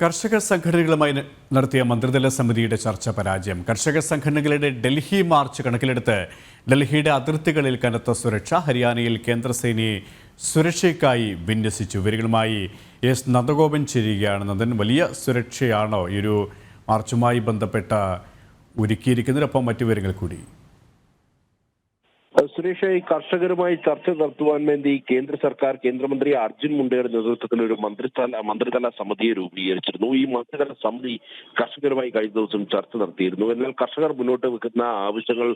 കർഷക സംഘടനകളുമായി നടത്തിയ മന്ത്രിതല സമിതിയുടെ ചർച്ച പരാജയം. കർഷക സംഘടനകളുടെ ഡൽഹി മാർച്ച് കണക്കിലെടുത്ത് ഡൽഹിയുടെ അതിർത്തികളിൽ കനത്ത സുരക്ഷ. ഹരിയാനയിൽ കേന്ദ്രസേനയെ സുരക്ഷയ്ക്കായി വിന്യസിച്ചു. വിവരങ്ങളുമായി എസ് നന്ദഗോപൻ ചേരുകയാണ്. നന്ദൻ, വലിയ സുരക്ഷയാണോ ഈ ഒരു മാർച്ചുമായി ബന്ധപ്പെട്ട ഒരുക്കിയിരിക്കുന്നതിനൊപ്പം മറ്റു വിവരങ്ങൾ കൂടി? സുരേഷ്, ഈ കർഷകരുമായി ചർച്ച നടത്തുവാൻ വേണ്ടി കേന്ദ്ര സർക്കാർ കേന്ദ്രമന്ത്രി അർജുൻ മുണ്ടയുടെ നേതൃത്വത്തിൽ ഒരു മന്ത്രിതല സമിതിയെ രൂപീകരിച്ചിരുന്നു. ഈ മന്ത്രിതല സമിതി കർഷകരുമായി കഴിഞ്ഞ ദിവസം ചർച്ച നടത്തിയിരുന്നു. എന്നാൽ കർഷകർ മുന്നോട്ട് വെക്കുന്ന ആവശ്യങ്ങൾ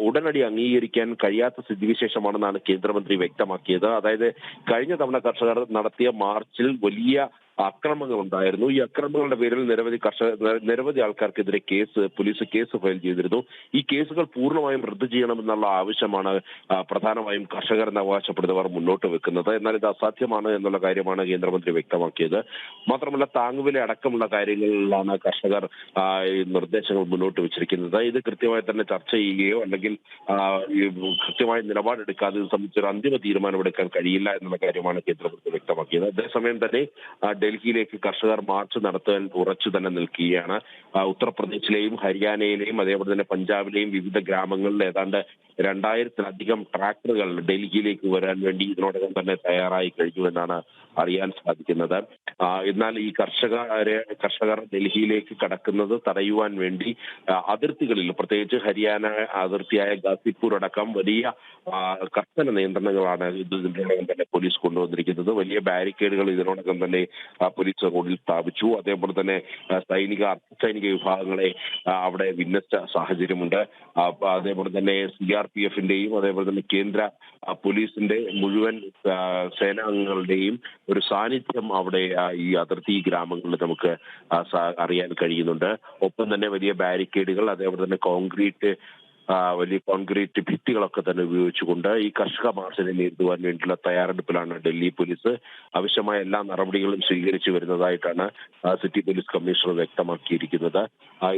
ഉടനടി അംഗീകരിക്കാൻ കഴിയാത്ത സ്ഥിതിവിശേഷമാണെന്നാണ് കേന്ദ്രമന്ത്രി വ്യക്തമാക്കിയത്. അതായത് കഴിഞ്ഞ തവണ കർഷകർ നടത്തിയ മാർച്ചിൽ വലിയ അക്രമങ്ങൾ ഉണ്ടായിരുന്നു. ഈ അക്രമങ്ങളുടെ പേരിൽ നിരവധി ആൾക്കാർക്കെതിരെ പോലീസ് കേസ് ഫയൽ ചെയ്തിരുന്നു. ഈ കേസുകൾ പൂർണ്ണമായും റദ്ദു ചെയ്യണമെന്നുള്ള ആവശ്യമാണ് പ്രധാനമായും കർഷകർ എന്ന് അവകാശപ്പെടുന്നവർ മുന്നോട്ട് വെക്കുന്നത്. എന്നാൽ ഇത് അസാധ്യമാണ് എന്നുള്ള കാര്യമാണ് കേന്ദ്രമന്ത്രി വ്യക്തമാക്കിയത്. മാത്രമല്ല, താങ്ങുവില അടക്കമുള്ള കാര്യങ്ങളിലാണ് കർഷകർ നിർദ്ദേശങ്ങൾ മുന്നോട്ട് വെച്ചിരിക്കുന്നത്. ഇത് കൃത്യമായി തന്നെ ചർച്ച ചെയ്യുകയോ അല്ലെങ്കിൽ കൃത്യമായ നിലപാടെടുക്കാതെ ഇത് സംബന്ധിച്ചൊരു അന്തിമ തീരുമാനമെടുക്കാൻ കഴിയില്ല എന്നുള്ള കാര്യമാണ് കേന്ദ്രമന്ത്രി വ്യക്തമാക്കിയത്. അതേസമയം തന്നെ ഡൽഹിയിലേക്ക് കർഷകർ മാർച്ച് നടത്താൻ ഉറച്ചു തന്നെ നിൽക്കുകയാണ്. ഉത്തർപ്രദേശിലെയും ഹരിയാനയിലെയും അതേപോലെ തന്നെ പഞ്ചാബിലെയും വിവിധ ഗ്രാമങ്ങളിൽ ഏതാണ്ട് 2000-ലധികം ട്രാക്ടറുകൾ ഡൽഹിയിലേക്ക് വരാൻ വേണ്ടി ഇതിനോടകം തന്നെ തയ്യാറായി കഴിഞ്ഞു എന്നാണ് അറിയാൻ സാധിക്കുന്നത്. എന്നാൽ ഈ കർഷകർ ഡൽഹിയിലേക്ക് കടക്കുന്നത് തടയുവാൻ വേണ്ടി അതിർത്തികളിൽ, പ്രത്യേകിച്ച് ഹരിയാന അതിർത്തിയായ ഗാസിപ്പൂർ അടക്കം വലിയ കർശന നിയന്ത്രണങ്ങളാണ് ഇതിനോടകം തന്നെ പോലീസ് കൊണ്ടുവന്നിരിക്കുന്നത്. വലിയ ബാരിക്കേഡുകൾ ഇതിനോടകം തന്നെ പോലീസ് റോഡിൽ സ്ഥാപിച്ചു. അതേപോലെ തന്നെ അർദ്ധസൈനിക വിഭാഗങ്ങളെ അവിടെ വിന്യസിച്ച സാഹചര്യമുണ്ട്. അതേപോലെ തന്നെ CRPF-ന്റെയും അതേപോലെ തന്നെ കേന്ദ്ര പോലീസിന്റെ മുഴുവൻ സേനാംഗങ്ങളുടെയും ഒരു സാന്നിധ്യം അവിടെ ഈ അതിർത്തി ഗ്രാമങ്ങളിൽ നമുക്ക് അറിയാൻ കഴിയുന്നുണ്ട്. ഒപ്പം തന്നെ വലിയ ബാരിക്കേഡുകൾ, അതേപോലെ തന്നെ വലിയ കോൺക്രീറ്റ് ഭിത്തികളൊക്കെ തന്നെ ഉപയോഗിച്ചുകൊണ്ട് ഈ കർഷക മാർച്ചിനെ നേരിടുവാൻ വേണ്ടിയുള്ള തയ്യാറെടുപ്പിലാണ് ഡൽഹി പോലീസ്. ആവശ്യമായ എല്ലാ നടപടികളും സ്വീകരിച്ചു വരുന്നതായിട്ടാണ് സിറ്റി പോലീസ് കമ്മീഷണർ വ്യക്തമാക്കിയിരിക്കുന്നത്.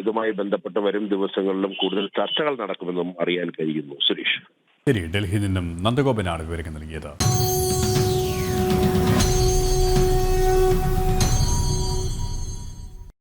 ഇതുമായി ബന്ധപ്പെട്ട് വരും ദിവസങ്ങളിലും കൂടുതൽ ചർച്ചകൾ നടക്കുമെന്നും അറിയാൻ കഴിയുന്നു. സുരേഷ്, ശരി, ഡൽഹിയിൽ നിന്നും നന്ദഗോപനാണ് വിവരങ്ങൾ നൽകിയത്.